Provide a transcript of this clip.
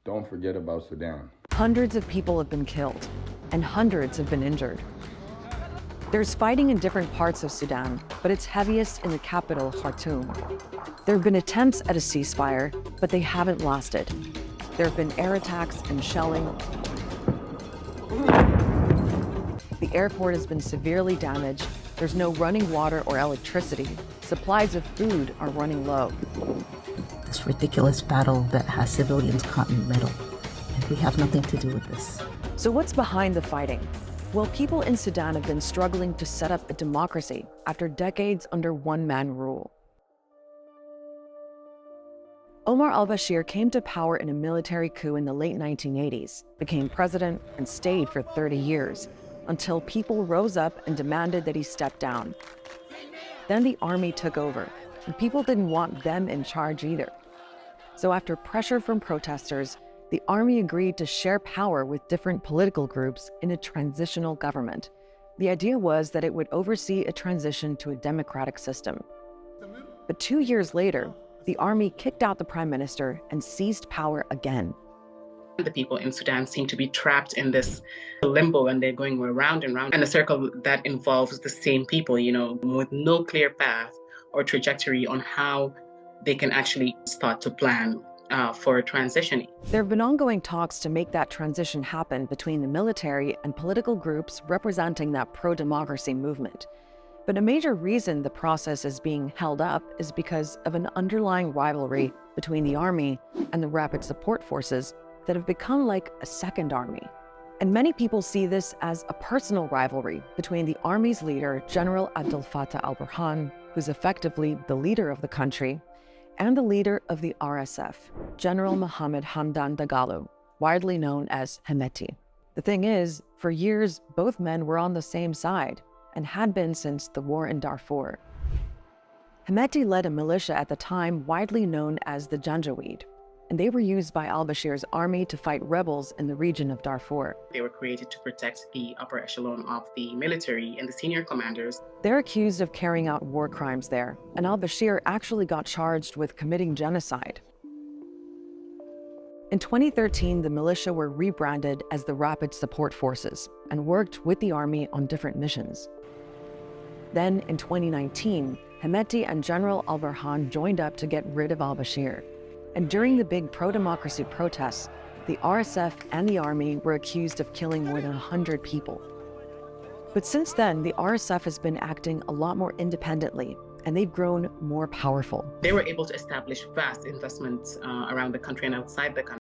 Don't forget about Sudan. Hundreds of people have been killed, and hundreds have been injured. There's fighting in different parts of Sudan, but it's heaviest in the capital, Khartoum. There have been attempts at a ceasefire, but they haven't lasted. There have been air attacks and shelling. The airport has been severely damaged. There's no running water or electricity. Supplies of food are running low. This ridiculous battle that has civilians caught in the middle, and we have nothing to do with this. So what's behind the fighting? Well, people in Sudan have been struggling to set up a democracy after decades under one-man rule. Omar al-Bashir came to power in a military coup in the late 1980s, became president, and stayed for 30 years, until people rose up and demanded that he step down. Then the army took over, and people didn't want them in charge either. So after pressure from protesters, the army agreed to share power with different political groups in a transitional government. The idea was that it would oversee a transition to a democratic system. But 2 years later, the army kicked out the prime minister and seized power again. The people in Sudan seem to be trapped in this limbo, and they're going round and round in a circle that involves the same people, with no clear path or trajectory on how they can actually start to plan for transitioning. There have been ongoing talks to make that transition happen between the military and political groups representing that pro-democracy movement. But a major reason the process is being held up is because of an underlying rivalry between the army and the rapid support forces that have become like a second army. And many people see this as a personal rivalry between the army's leader, General Abdel Fattah al-Burhan, who's effectively the leader of the country, and the leader of the RSF, General Mohammed Hamdan Dagalo, widely known as Hemeti. The thing is, for years, both men were on the same side and had been since the war in Darfur. Hemeti led a militia at the time widely known as the Janjaweed, and they were used by al-Bashir's army to fight rebels in the region of Darfur. They were created to protect the upper echelon of the military and the senior commanders. They're accused of carrying out war crimes there, and al-Bashir actually got charged with committing genocide. In 2013, the militia were rebranded as the Rapid Support Forces and worked with the army on different missions. Then, in 2019, Hemeti and General al-Burhan joined up to get rid of al-Bashir. And during the big pro-democracy protests, the RSF and the army were accused of killing more than 100 people. But since then, the RSF has been acting a lot more independently, and they've grown more powerful. They were able to establish vast investments around the country and outside the country.